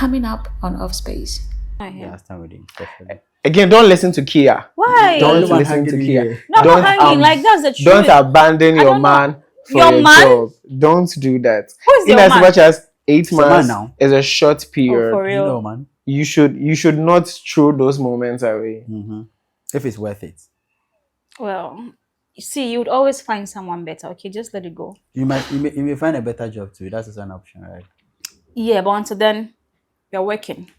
coming up on Off Space. Yeah, start with it. Definitely. Again, don't listen to Kia. Why? Don't Everyone listen to hanging Kia. here. No, I'm Don't, not hanging. Like, that's the truth. Don't abandon I your don't know. man for Your your man? job. Don't do that. Who's In your as man? much as 8 a man months now. is a short period, For real. You know, man. you should not throw those moments away. If it's worth it. Well, you see, you would always find someone better. Okay, just let it go. You may find a better job too. That's also an option, right? Yeah, but until then, you're working.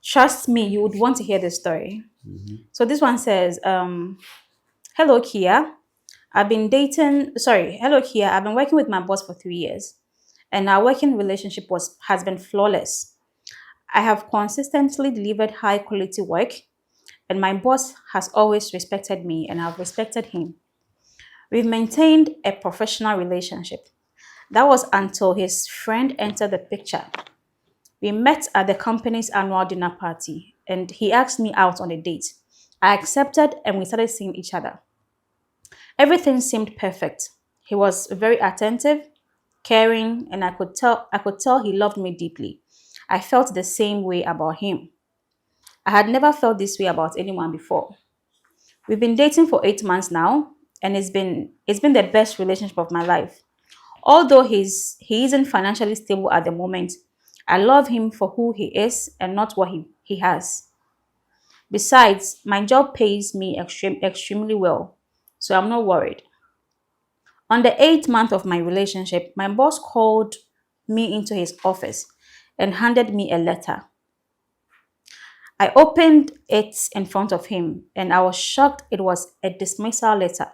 Trust me, you would want to hear this story. So this one says, hello, Kia. Hello, Kia. I've been working with my boss for 3 years, and our working relationship has been flawless. I have consistently delivered high quality work, and my boss has always respected me, and I've respected him. We've maintained a professional relationship. That was until his friend entered the picture. We met at the company's annual dinner party, and he asked me out on a date. I accepted, and we started seeing each other. Everything seemed perfect. He was very attentive, caring, and I could tell he loved me deeply. I felt the same way about him. I had never felt this way about anyone before. We've been dating for 8 months now, and it's been the best relationship of my life. Although he isn't financially stable at the moment, I love him for who he is and not what he has. Besides, my job pays me extremely well, so I'm not worried. On the 8th month of my relationship, my boss called me into his office and handed me a letter. I opened it in front of him, and I was shocked it was a dismissal letter.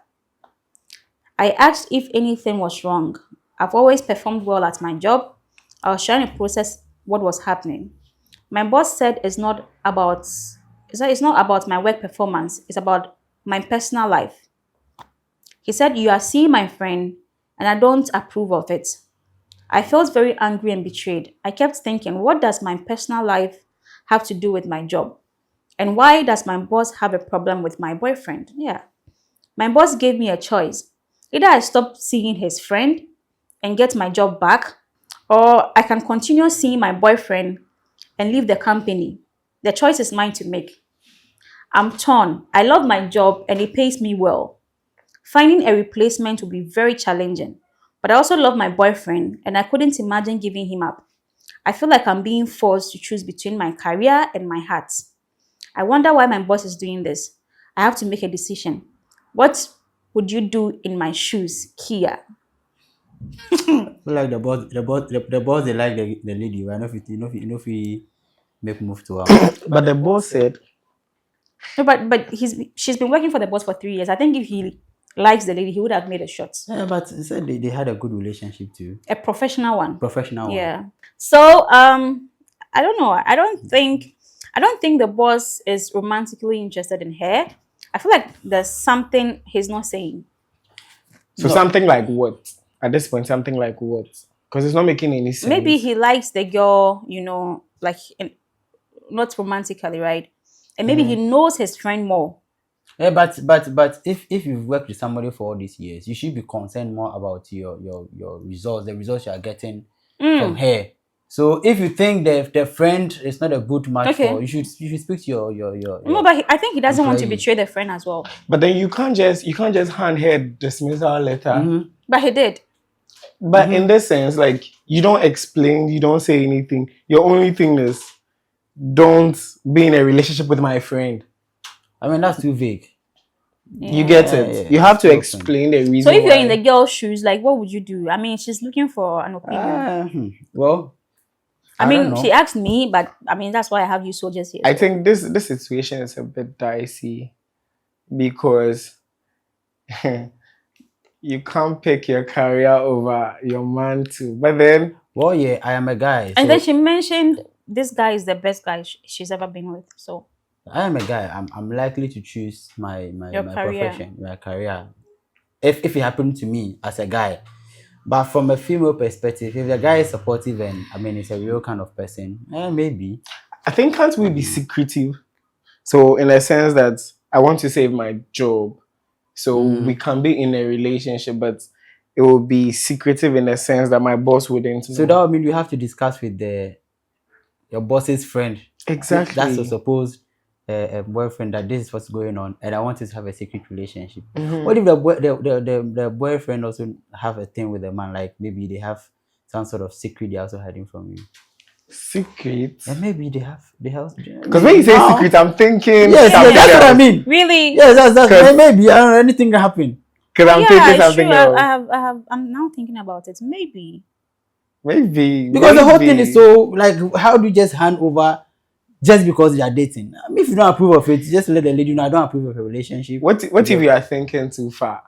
I asked if anything was wrong. I've always performed well at my job. I was trying to process what was happening. My boss said it's not about my work performance, it's about my personal life. He said, "You are seeing my friend, and I don't approve of it." I felt very angry and betrayed. I kept thinking, what does my personal life have to do with my job? And why does my boss have a problem with my boyfriend? Yeah. My boss gave me a choice. Either I stop seeing his friend and get my job back, or I can continue seeing my boyfriend and leave the company. The choice is mine to make. I'm torn. I love my job and it pays me well. Finding a replacement will be very challenging. But I also love my boyfriend and I couldn't imagine giving him up. I feel like I'm being forced to choose between my career and my heart. I wonder why my boss is doing this. I have to make a decision. What would you do in my shoes, Kia? I feel like the boss they like the lady. Right? If we make move to her. But the boss said, No, but she's been working for the boss for 3 years. I think if he likes the lady, he would have made a shot. Yeah, but he said they had a good relationship too. A professional one. Yeah. So I don't know. I don't think the boss is romantically interested in her. I feel like there's something he's not saying. so something like what? At this point, something like what? Because it's not making any sense. Maybe he likes the girl, like not romantically, right? And maybe he knows his friend more. Yeah, but if you've worked with somebody for all these years, you should be concerned more about your results, the results you are getting from her. So if you think the friend is not a good match for, you should speak to your No, but I think he doesn't want to employee. betray the friend as well. But then you can't just hand her a dismissal letter. But he did. But in this sense, like, you don't explain, you don't say anything. Your only thing is, don't be in a relationship with my friend. I mean, that's too vague. You get it. You have to explain the reason. So if you're in the girl's shoes, like, what would you do? I mean, she's looking for an opinion. Well, I mean, she asked me, but I mean, that's why I have you soldiers here. I think this situation is a bit dicey because you can't pick your career over your man too. But then, well, yeah, I am a guy. And then she mentioned this guy is the best guy she's ever been with. So I am a guy. I'm likely to choose my career. profession, my career. If it happened to me as a guy. But from a female perspective, if the guy is supportive and I mean it's a real kind of person, maybe. I think can't we be secretive? So in a sense that I want to save my job, so we can be in a relationship, but it will be secretive in a sense that my boss wouldn't know. So that would mean you have to discuss with your boss's friend. Exactly. That's a supposed boyfriend that this is what's going on, and I want us to have a secret relationship. What if the boyfriend also have a thing with the man, like maybe they have some sort of secret they're also hiding from you? Secret? And maybe they have because when you say secret, I'm thinking yes, that's what I mean. Really? Yes, that's maybe I don't know anything can happen. Because I'm thinking something else. I'm now thinking about it. Maybe because the whole thing is so like, how do you just hand over just because you are dating? I mean, if you don't approve of it, just let the lady know I don't approve of a relationship. What if you are thinking too far?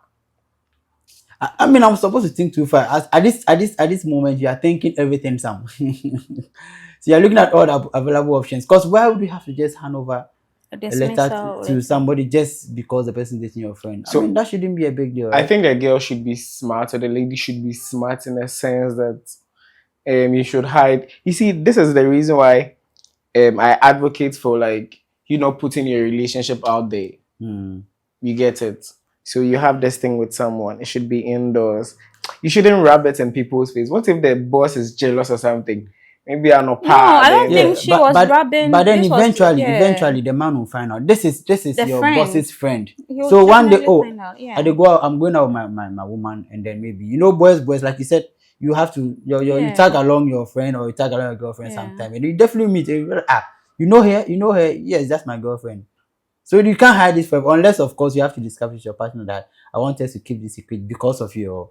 I mean, I'm supposed to think too far. At this moment, you are thinking everything, Sam. So you're looking at all the available options. Because why would you have to just hand over a letter to somebody just because the person is dating your friend? So I mean, that shouldn't be a big deal. Right? I think the girl should be smart, or the lady should be smart in a sense that you should hide. You see, this is the reason why I advocate for like you not putting your relationship out there. You get it? So you have this thing with someone, it should be indoors. You shouldn't rub it in people's face. What if the boss is jealous or something? Maybe I'm not. No, I don't think she was rubbing. But then eventually, the man will find out. This is your friend. Boss's friend. So one day, I go out. I'm going out with my woman, and then maybe boys, like you said, you have to you tag along your friend or you tag along your girlfriend sometime, and you definitely meet. You know her. Yes, that's my girlfriend. So you can't hide this forever, unless of course you have to discuss with your partner that I want us to keep this secret because of your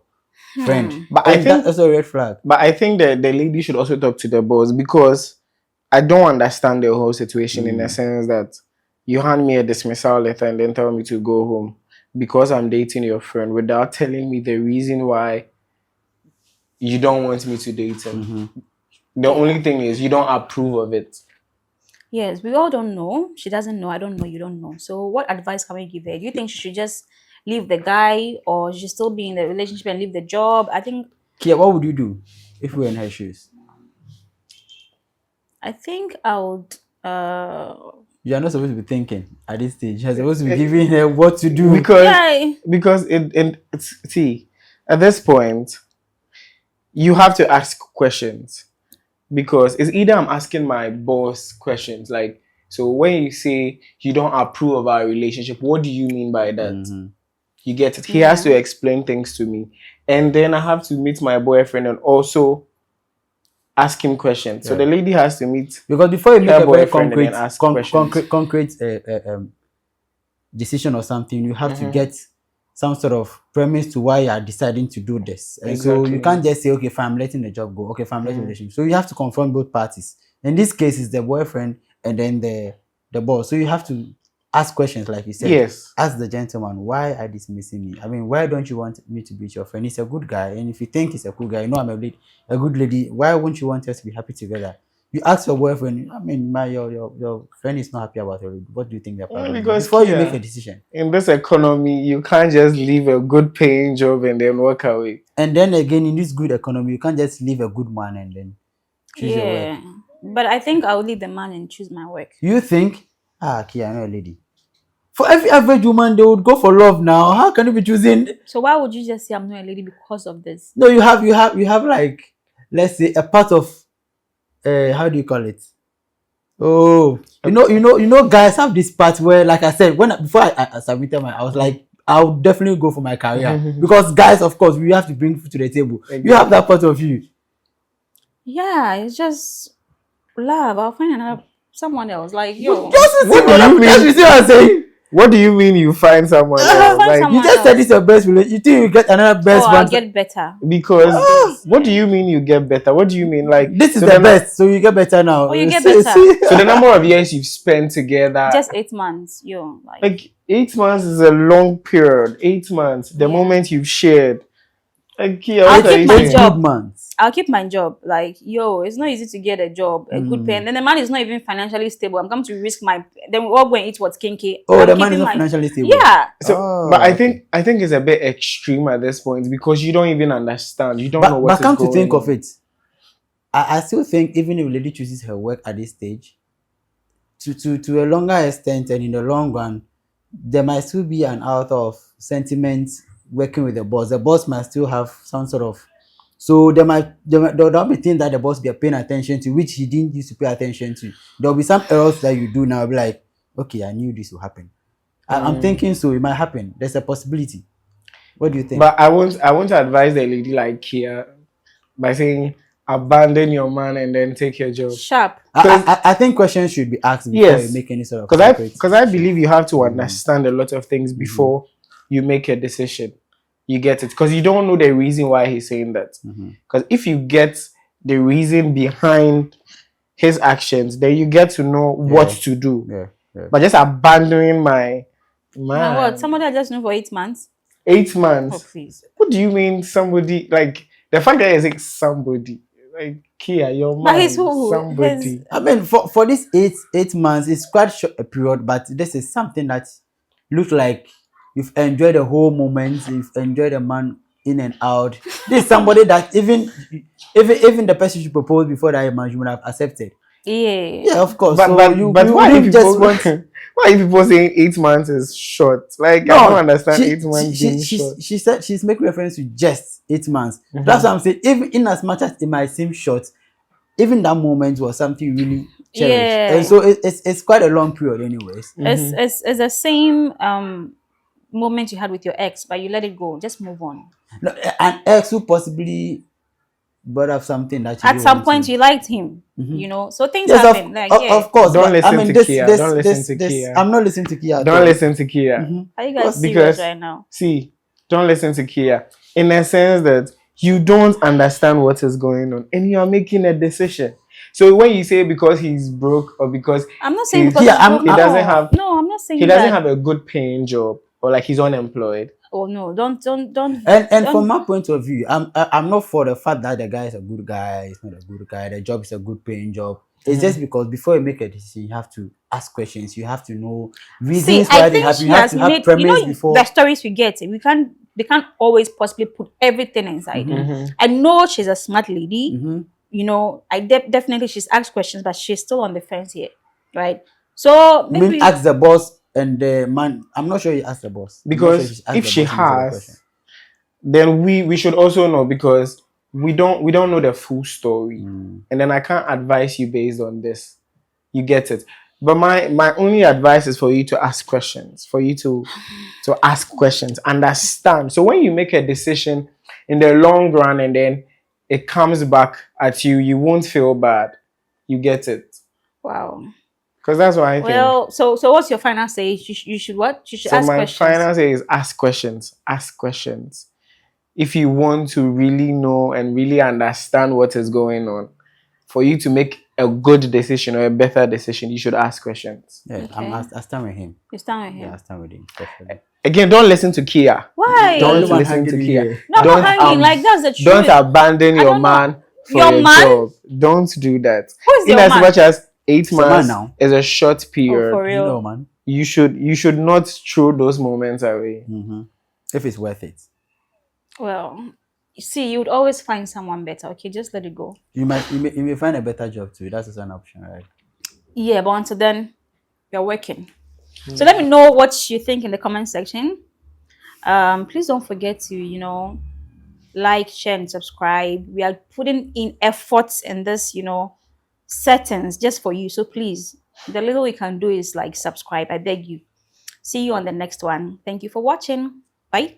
friend. But I think that's a red flag. But I think that the lady should also talk to the boss, because I don't understand the whole situation in the sense that you hand me a dismissal letter and then tell me to go home because I'm dating your friend without telling me the reason why you don't want me to date him. The only thing is you don't approve of it. Yes, we all don't know. She doesn't know. I don't know. You don't know. So what advice can we give her? Do you think she should just leave the guy, or she should still be in the relationship and leave the job? I think... Kia, what would you do if we were in her shoes? I think I would... You are not supposed to be thinking at this stage. You're supposed to be giving her what to do. Because see, at this point, you have to ask questions. Because it's either I'm asking my boss questions, like, so when you say you don't approve of our relationship, what do you mean by that? You get it? He has to explain things to me. And then I have to meet my boyfriend and also ask him questions. So the lady has to meet, because before you make a very concrete decision or something, you have to get some sort of premise to why you are deciding to do this. And so you can't just say, okay, fine, I'm letting the job go. Okay, fine, I'm letting the relationship. So you have to confront both parties. In this case, it's the boyfriend and then the boss. So you have to ask questions, like you said. Yes. Ask the gentleman, why are you dismissing me? I mean, why don't you want me to be your friend? He's a good guy. And if you think he's a good guy, I'm a good lady, why won't you want us to be happy together? You ask your boyfriend, I mean, your friend is not happy about it. What do you think about it? Before you make a decision. In this economy, you can't just leave a good paying job and then walk away. And then again, in this good economy, you can't just leave a good man and then choose your work. But I think I'll leave the man and choose my work. You think? Kia, I'm not a lady. For every average woman, they would go for love now. How can you be choosing? So why would you just say I'm not a lady because of this? No, you have like, let's say, a part of how do you call it? Oh, you know, guys have this part where, like I said, before I submitted I was like, I would definitely go for my career because guys, of course, we have to bring food to the table. Exactly. You have that part of you. Yeah, it's just love. I'll find someone else. Like yo, what do you mean? You see what I'm saying? What do you mean you find someone else? You just said it's your best relationship. You think you get another best one? I'll get better. Because what do you mean you get better? What do you mean like this is the best, so you get better now? Oh, you get better. So the number of years you've spent together, just 8 months. Like 8 months is a long period. 8 months. The moment you've shared. Like, I'll keep my job. I'll keep my job. Like, it's not easy to get a job, a good pay. And then the man is not even financially stable. I'm coming to risk then we all go and eat what's kinky. Oh, the man is not financially stable. Yeah. So, but I think it's a bit extreme at this point because you don't even understand. You don't know what is going on. But come to think of it, I still think even if a lady chooses her work at this stage, to a longer extent and in the long run, there might still be an out of sentiment working with the boss. The boss might still have some sort of, so there'll be things that the boss be paying attention to which he didn't used to pay attention to. There'll be some errors that you do now, be like, okay, I knew this will happen. I'm thinking so it might happen. There's a possibility. What do you think? But I want to advise the lady like Kia by saying abandon your man and then take your job. Sharp. I think questions should be asked before Yes. you make any sort of Because I believe you have to understand a lot of things before you make a decision. You get it? Because you don't know the reason why he's saying that. Because if you get the reason behind his actions, then you get to know what to do. Yeah. But just abandoning my man. Now what? Somebody I just knew for 8 months. 8 Oh, months. please. What do you mean somebody, like the fact that he's like somebody, like Kia, your man, But he's who? somebody. I mean, for this 8 months, it's quite short a period, but this is something that looks like you've enjoyed the whole moment. You've enjoyed the man in and out. This is somebody that even the person you proposed before that man you would have accepted. Yeah. Yeah, of course. But So why you are wouldn't people just want. why are people saying 8 months is short? Like I don't understand 8 months being short. She said she's making reference to just 8 months. Mhm. That's what I'm saying. Even in as much as it might seem short, even that moment was something you really cherished. Yeah. And so it's quite a long period, anyways. It's the same moment you had with your ex, but you let it go. Just move on. No, an ex who possibly brought up something that you At didn't some want point, to. you liked him. Mhm. You know, so things Yes, happen. Like, yeah. of course. Don't but listen I mean, to Kia. Don't listen to Kia. I'm not listening to Kia. at Don't all. listen to Kia. Mhm. Are you guys Because- serious right now? See, don't listen to Kia. In a sense that you don't understand what is going on and you are making a decision. So when you say because he's broke or because I'm not saying He- because Yeah, he's I'm- broke. he doesn't No. have- No, I'm not saying he doesn't that. have a good paying job or like he's unemployed. Oh no! Don't. And Don't- from my point of view, I'm not for the fact that the guy is a good guy. He's not a good guy. The job is a good paying job. It's just because before you make a decision, you have to ask questions. You have to know reasons See, why I they think happen. she You have has to have made. You premise know, before. the stories we get. They can't always possibly put everything inside. Mhm. I know she's a smart lady. Mhm. You know, definitely she's asked questions, but she's still on the fence here, right? So You maybe mean ask the boss and the man? I'm not sure you asked the boss. I'm not sure Because she's asked if the she boss and answered the has, question. then we should also know because we don't know the full story. And then I can't advise you based on this. You get it. But my only advice is for you to ask questions, for you to ask questions, understand. So when you make a decision in the long run and then it comes back at you, you won't feel bad. You get it. wow. Because that's what I think. Well, so what's your final say? You should what? You should So ask my questions. final say is ask questions. Ask questions. If you want to really know and really understand what is going on, for you to make a good decision or a better decision, you should ask questions. Yeah, Okay. I stand with him. You stand with him. Yeah, I stand with him. Definitely. Again, don't listen to Kia. Why? Don't Everyone listen hanging to in Kia. here. No, I'm Don't, not hanging. Like that's the truth. Don't abandon I your don't know. man for Your your man? job. Don't do that. Who's In your as man? much as 8 a man months now. is a short Oh, period, for You real. know, man. you should not throw those moments away. If it's worth it, Well, you see, you would always find someone better. Okay, just let it go. you may find a better job too. That's also an option, right? Yeah, but until then, you're working. So let me know what you think in the comment section. Please don't forget to like, share, and subscribe. We are putting in efforts in this settings just for you. So please, the little we can do is like subscribe. I beg you. See you on the next one. Thank you for watching. Bye.